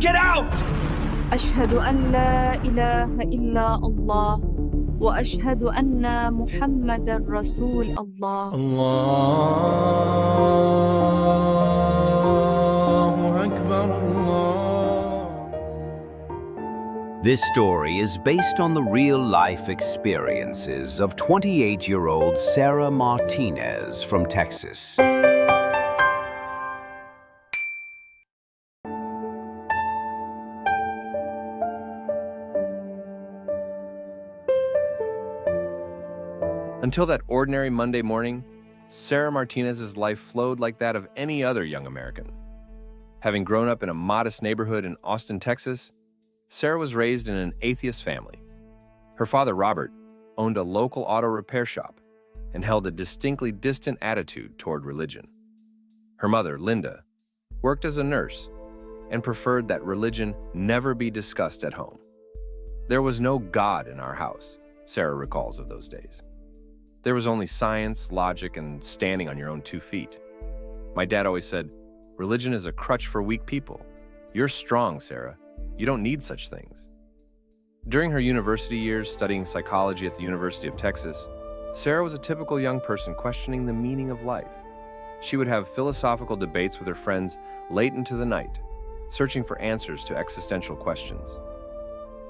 Get out! أشهد أن لا إله إلا الله وأشهد أن محمدًا رسول الله. الله أكبر الله. This story is based on the real-life experiences of 28-year-old Sarah Martinez from Texas. Until that ordinary Monday morning, Sarah Martinez's life flowed like that of any other young American. Having grown up in a modest neighborhood in Austin, Texas, Sarah was raised in an atheist family. Her father, Robert, owned a local auto repair shop and held a distinctly distant attitude toward religion. Her mother, Linda, worked as a nurse and preferred that religion never be discussed at home. There was no God in our house, Sarah recalls of those days. There was only science, logic, and standing on your own 2 feet. My dad always said, "Religion is a crutch for weak people. You're strong, Sarah. You don't need such things." During her university years studying psychology at the University of Texas, Sarah was a typical young person questioning the meaning of life. She would have philosophical debates with her friends late into the night, searching for answers to existential questions.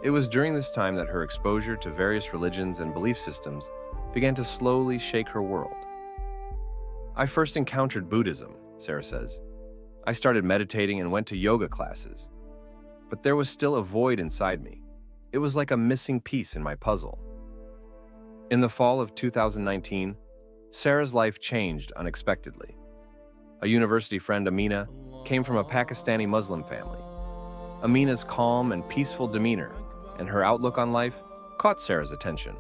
It was during this time that her exposure to various religions and belief systems began to slowly shake her world. "I first encountered Buddhism," Sarah says. "I started meditating and went to yoga classes. But there was still a void inside me. It was like a missing piece in my puzzle." In the fall of 2019, Sarah's life changed unexpectedly. A university friend, Amina, came from a Pakistani Muslim family. Amina's calm and peaceful demeanor and her outlook on life caught Sarah's attention.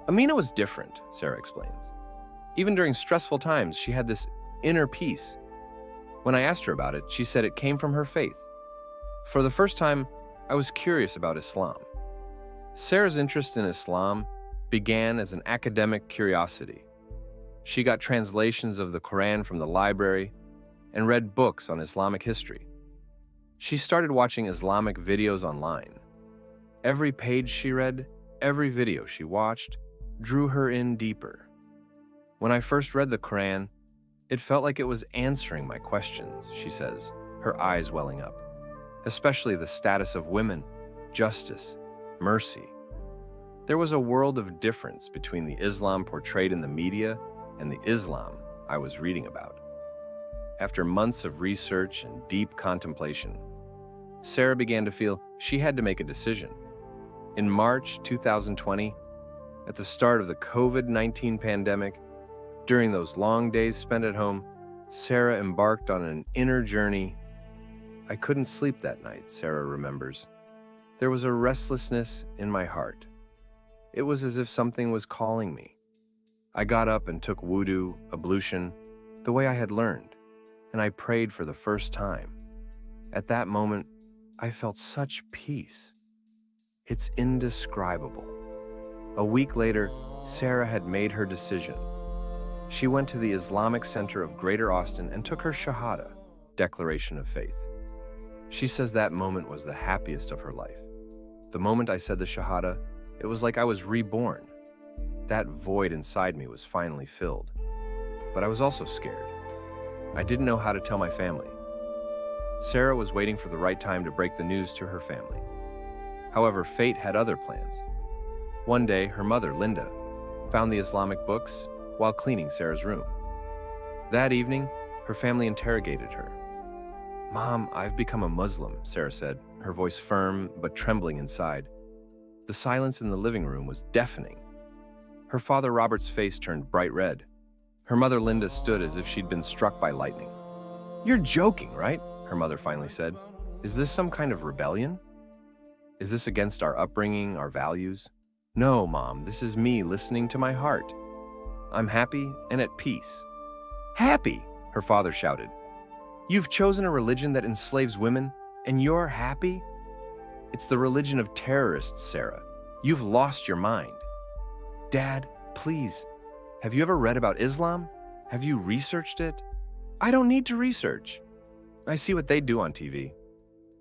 Amina was different, Sarah explains. Even during stressful times, she had this inner peace. When I asked her about it, she said it came from her faith. "For the first time, I was curious about Islam." Sarah's interest in Islam began as an academic curiosity. She got translations of the Quran from the library and read books on Islamic history. She started watching Islamic videos online. Every page she read, every video she watched, drew her in deeper. "When I first read the Quran, it felt like it was answering my questions," she says, her eyes welling up. Especially the status of women, justice, mercy. There was a world of difference between the Islam portrayed in the media and the Islam I was reading about. After months of research and deep contemplation, Sarah began to feel she had to make a decision. In March 2020, at the start of the COVID-19 pandemic, during those long days spent at home, Sarah embarked on an inner journey. "I couldn't sleep that night," Sarah remembers. "There was a restlessness in my heart. It was as if something was calling me. I got up and took wudu, ablution, the way I had learned, and I prayed for the first time. At that moment, I felt such peace. It's indescribable." A week later, Sarah had made her decision. She went to the Islamic Center of Greater Austin and took her Shahada, Declaration of Faith. She says that moment was the happiest of her life. "The moment I said the Shahada, it was like I was reborn. That void inside me was finally filled. But I was also scared. I didn't know how to tell my family." Sarah was waiting for the right time to break the news to her family. However, fate had other plans. One day, her mother, Linda, found the Islamic books while cleaning Sarah's room. That evening, her family interrogated her. "Mom, I've become a Muslim," Sarah said, her voice firm but trembling inside. The silence in the living room was deafening. Her father, Robert's face turned bright red. Her mother, Linda, stood as if she'd been struck by lightning. "You're joking, right?" her mother finally said. "Is this some kind of rebellion? Is this against our upbringing, our values?" "No, Mom, this is me listening to my heart. I'm happy and at peace." "Happy?" her father shouted. "You've chosen a religion that enslaves women, and you're happy? It's the religion of terrorists, Sarah. You've lost your mind." "Dad, please, have you ever read about Islam? Have you researched it?" "I don't need to research. I see what they do on TV.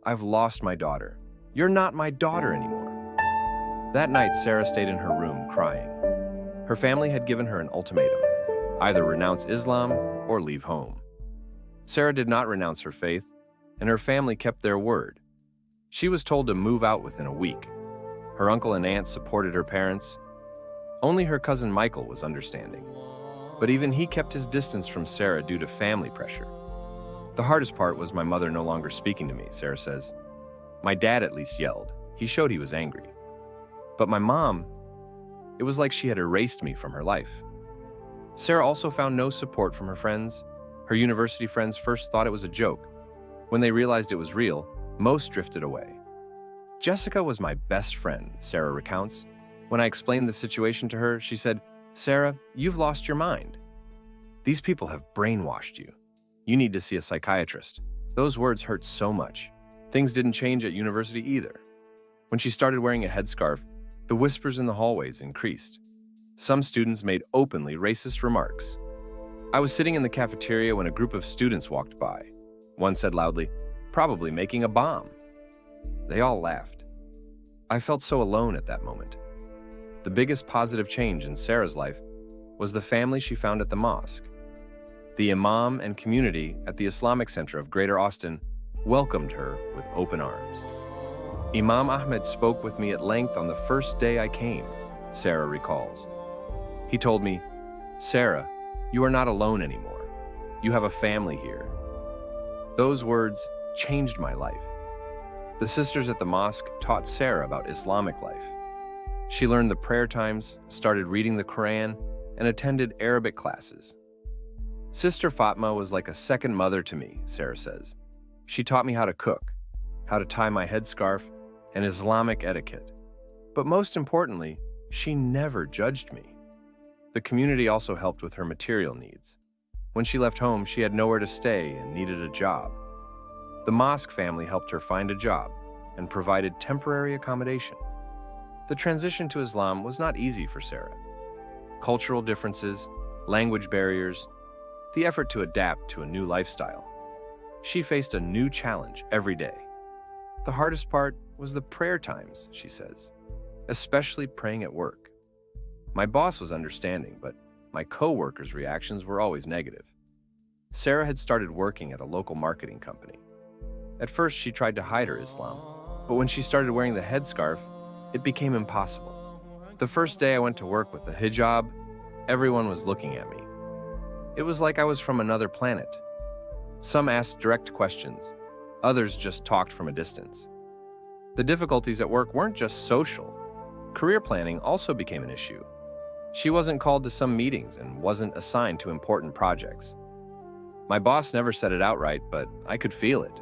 I've lost my daughter. You're not my daughter anymore." That night, Sarah stayed in her room crying. Her family had given her an ultimatum: either renounce Islam or leave home. Sarah did not renounce her faith, and her family kept their word. She was told to move out within a week. Her uncle and aunt supported her parents. Only her cousin Michael was understanding. But even he kept his distance from Sarah due to family pressure. The hardest part was my mother no longer speaking to me, Sarah says. My dad at least yelled. He showed he was angry. But my mom, it was like she had erased me from her life. Sarah also found no support from her friends. Her university friends first thought it was a joke. When they realized it was real, most drifted away. Jessica was my best friend, Sarah recounts. When I explained the situation to her, she said, "Sarah, you've lost your mind. These people have brainwashed you. You need to see a psychiatrist." Those words hurt so much. Things didn't change at university either. When she started wearing a headscarf, the whispers in the hallways increased. Some students made openly racist remarks. I was sitting in the cafeteria when a group of students walked by. One said loudly, "Probably making a bomb." They all laughed. I felt so alone at that moment. The biggest positive change in Sarah's life was the family she found at the mosque. The imam and community at the Islamic Center of Greater Austin welcomed her with open arms. Imam Ahmed spoke with me at length on the first day I came, Sarah recalls. He told me, "Sarah, you are not alone anymore. You have a family here." Those words changed my life. The sisters at the mosque taught Sarah about Islamic life. She learned the prayer times, started reading the Quran, and attended Arabic classes. Sister Fatma was like a second mother to me, Sarah says. She taught me how to cook, how to tie my headscarf, and Islamic etiquette. But most importantly, she never judged me. The community also helped with her material needs. When she left home, she had nowhere to stay and needed a job. The mosque family helped her find a job and provided temporary accommodation. The transition to Islam was not easy for Sarah. Cultural differences, language barriers, the effort to adapt to a new lifestyle. She faced a new challenge every day. The hardest part was the prayer times, she says, especially praying at work. My boss was understanding, but my co-workers' reactions were always negative. Sarah had started working at a local marketing company. At first, she tried to hide her Islam, but when she started wearing the headscarf, it became impossible. The first day I went to work with the hijab, everyone was looking at me. It was like I was from another planet. Some asked direct questions, others just talked from a distance. The difficulties at work weren't just social. Career planning also became an issue. She wasn't called to some meetings and wasn't assigned to important projects. My boss never said it outright, but I could feel it.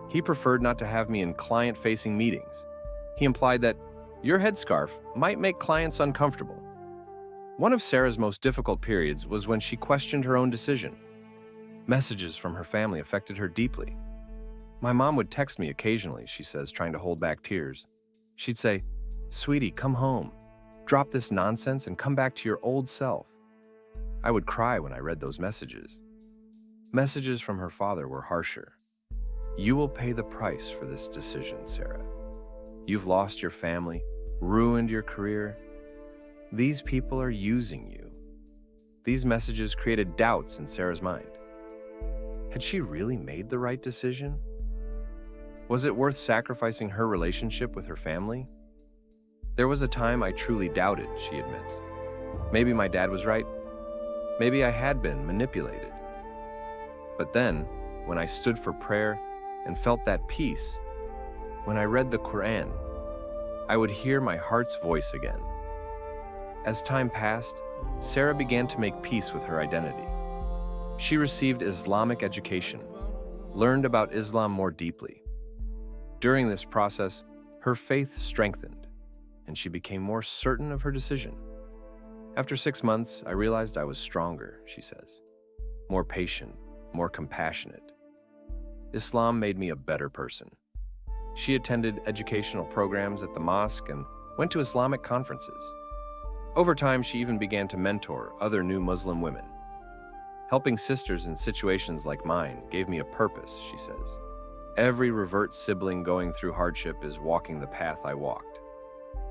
He preferred not to have me in client-facing meetings. He implied that your headscarf might make clients uncomfortable. One of Sarah's most difficult periods was when she questioned her own decision. Messages from her family affected her deeply. My mom would text me occasionally, she says, trying to hold back tears. She'd say, "Sweetie, come home. Drop this nonsense and come back to your old self." I would cry when I read those messages. Messages from her father were harsher. "You will pay the price for this decision, Sarah. You've lost your family, ruined your career. These people are using you." These messages created doubts in Sarah's mind. Had she really made the right decision? Was it worth sacrificing her relationship with her family? There was a time I truly doubted, she admits. Maybe my dad was right. Maybe I had been manipulated. But then, when I stood for prayer and felt that peace, when I read the Quran, I would hear my heart's voice again. As time passed, Sarah began to make peace with her identity. She received Islamic education, learned about Islam more deeply. During this process, her faith strengthened, and she became more certain of her decision. After 6 months, I realized I was stronger, she says. More patient, more compassionate. Islam made me a better person. She attended educational programs at the mosque and went to Islamic conferences. Over time, she even began to mentor other new Muslim women. Helping sisters in situations like mine gave me a purpose, she says. Every Revert sibling going through hardship is walking the path I walked.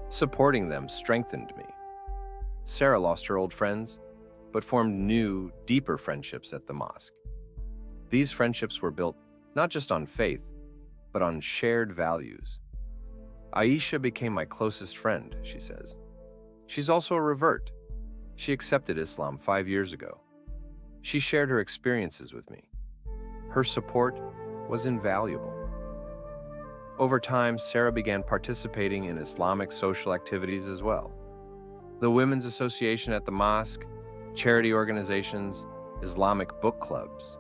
Supporting them strengthened me. Sarah lost her old friends, but formed new, deeper friendships at the mosque. These friendships were built not just on faith, but on shared values. Aisha became my closest friend, she says. She's also a Revert. She accepted Islam 5 years ago. She shared her experiences with me. Her support was invaluable. Over time, Sarah began participating in Islamic social activities as well. The Women's Association at the mosque, charity organizations, Islamic book clubs.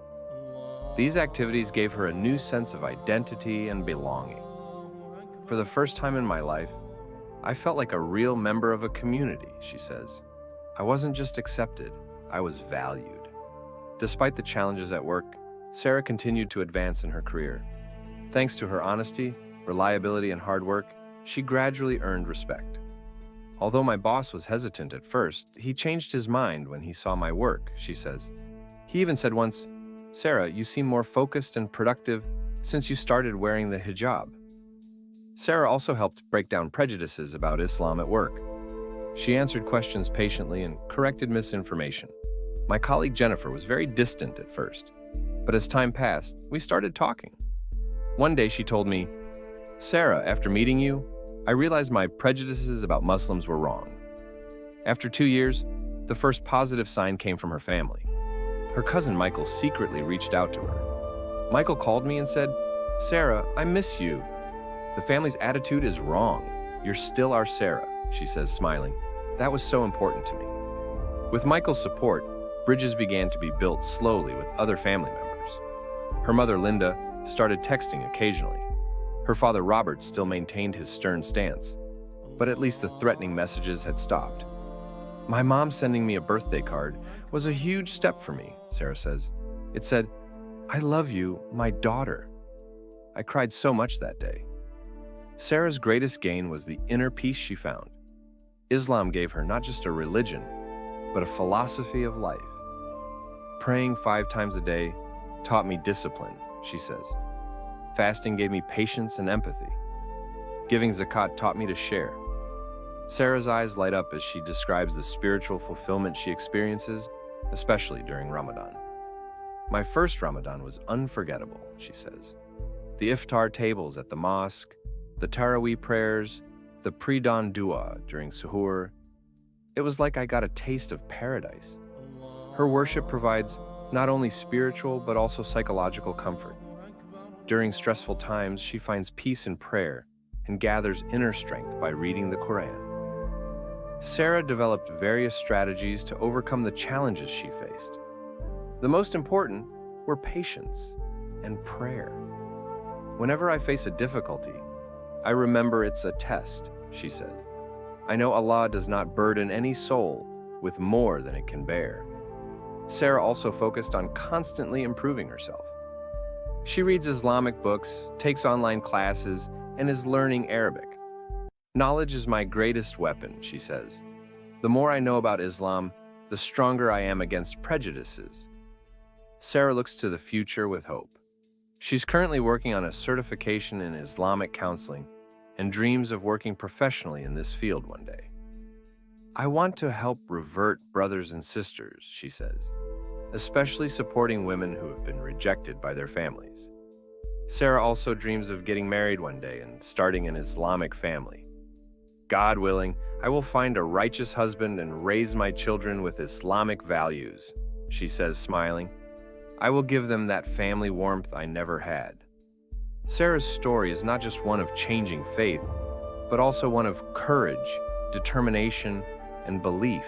These activities gave her a new sense of identity and belonging. For the first time in my life, I felt like a real member of a community, she says. I wasn't just accepted, I was valued. Despite the challenges at work, Sarah continued to advance in her career. Thanks to her honesty, reliability, and hard work, she gradually earned respect. Although my boss was hesitant at first, he changed his mind when he saw my work, she says. He even said once, "Sarah, you seem more focused and productive since you started wearing the hijab." Sarah also helped break down prejudices about Islam at work. She answered questions patiently and corrected misinformation. My colleague Jennifer was very distant at first, but as time passed, we started talking. One day she told me, "Sarah, after meeting you, I realized my prejudices about Muslims were wrong." After 2 years, the first positive sign came from her family. Her cousin Michael secretly reached out to her. Michael called me and said, "Sarah, I miss you. The family's attitude is wrong. You're still our Sarah," she says, smiling. That was so important to me. With Michael's support, bridges began to be built slowly with other family members. Her mother, Linda, started texting occasionally. Her father, Robert, still maintained his stern stance, but at least the threatening messages had stopped. My mom sending me a birthday card was a huge step for me, Sarah says. It said, "I love you, my daughter." I cried so much that day. Sarah's greatest gain was the inner peace she found. Islam gave her not just a religion, but a philosophy of life. Praying 5 times a day taught me discipline, she says. Fasting gave me patience and empathy. Giving zakat taught me to share. Sarah's eyes light up as she describes the spiritual fulfillment she experiences, especially during Ramadan. My first Ramadan was unforgettable, she says. The iftar tables at the mosque, the Taraweeh prayers, the pre-dawn dua during suhoor. It was like I got a taste of paradise. Her worship provides not only spiritual but also psychological comfort. During stressful times, she finds peace in prayer and gathers inner strength by reading the Quran. Sarah developed various strategies to overcome the challenges she faced. The most important were patience and prayer. Whenever I face a difficulty, I remember it's a test, she says. I know Allah does not burden any soul with more than it can bear. Sarah also focused on constantly improving herself. She reads Islamic books, takes online classes, and is learning Arabic. Knowledge is my greatest weapon, she says. The more I know about Islam, the stronger I am against prejudices. Sarah looks to the future with hope. She's currently working on a certification in Islamic counseling and dreams of working professionally in this field one day. I want to help Revert brothers and sisters, she says, especially supporting women who have been rejected by their families. Sarah also dreams of getting married one day and starting an Islamic family. God willing, I will find a righteous husband and raise my children with Islamic values, she says, smiling. I will give them that family warmth I never had. Sarah's story is not just one of changing faith, but also one of courage, determination, and belief.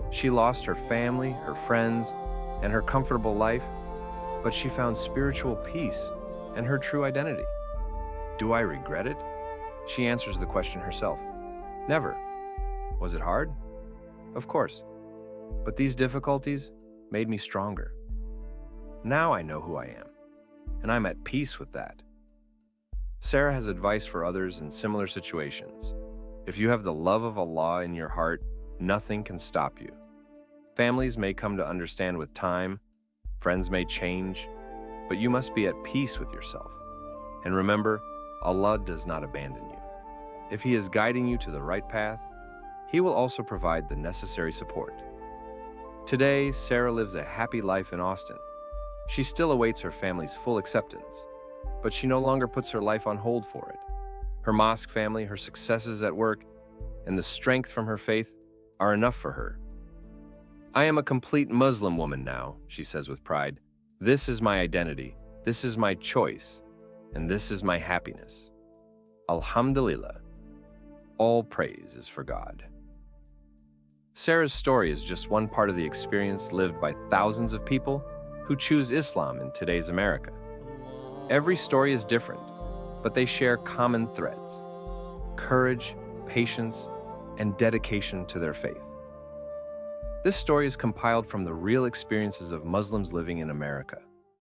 She lost her family, her friends, and her comfortable life, but she found spiritual peace and her true identity. Do I regret it? She answers the question herself. Never. Was it hard? Of course. But these difficulties made me stronger. Now I know who I am, and I'm at peace with that. Sarah has advice for others in similar situations. If you have the love of Allah in your heart, nothing can stop you. Families may come to understand with time, friends may change, but you must be at peace with yourself. And remember, Allah does not abandon you. If He is guiding you to the right path, He will also provide the necessary support. Today, Sarah lives a happy life in Austin. She still awaits her family's full acceptance, but she no longer puts her life on hold for it. Her mosque family, her successes at work, and the strength from her faith are enough for her. I am a complete Muslim woman now, she says with pride. This is my identity, this is my choice, and this is my happiness. Alhamdulillah. All praise is for God. Sarah's story is just one part of the experience lived by thousands of people who choose Islam in today's America. Every story is different, but they share common threads: courage, patience, and dedication to their faith. This story is compiled from the real experiences of Muslims living in America.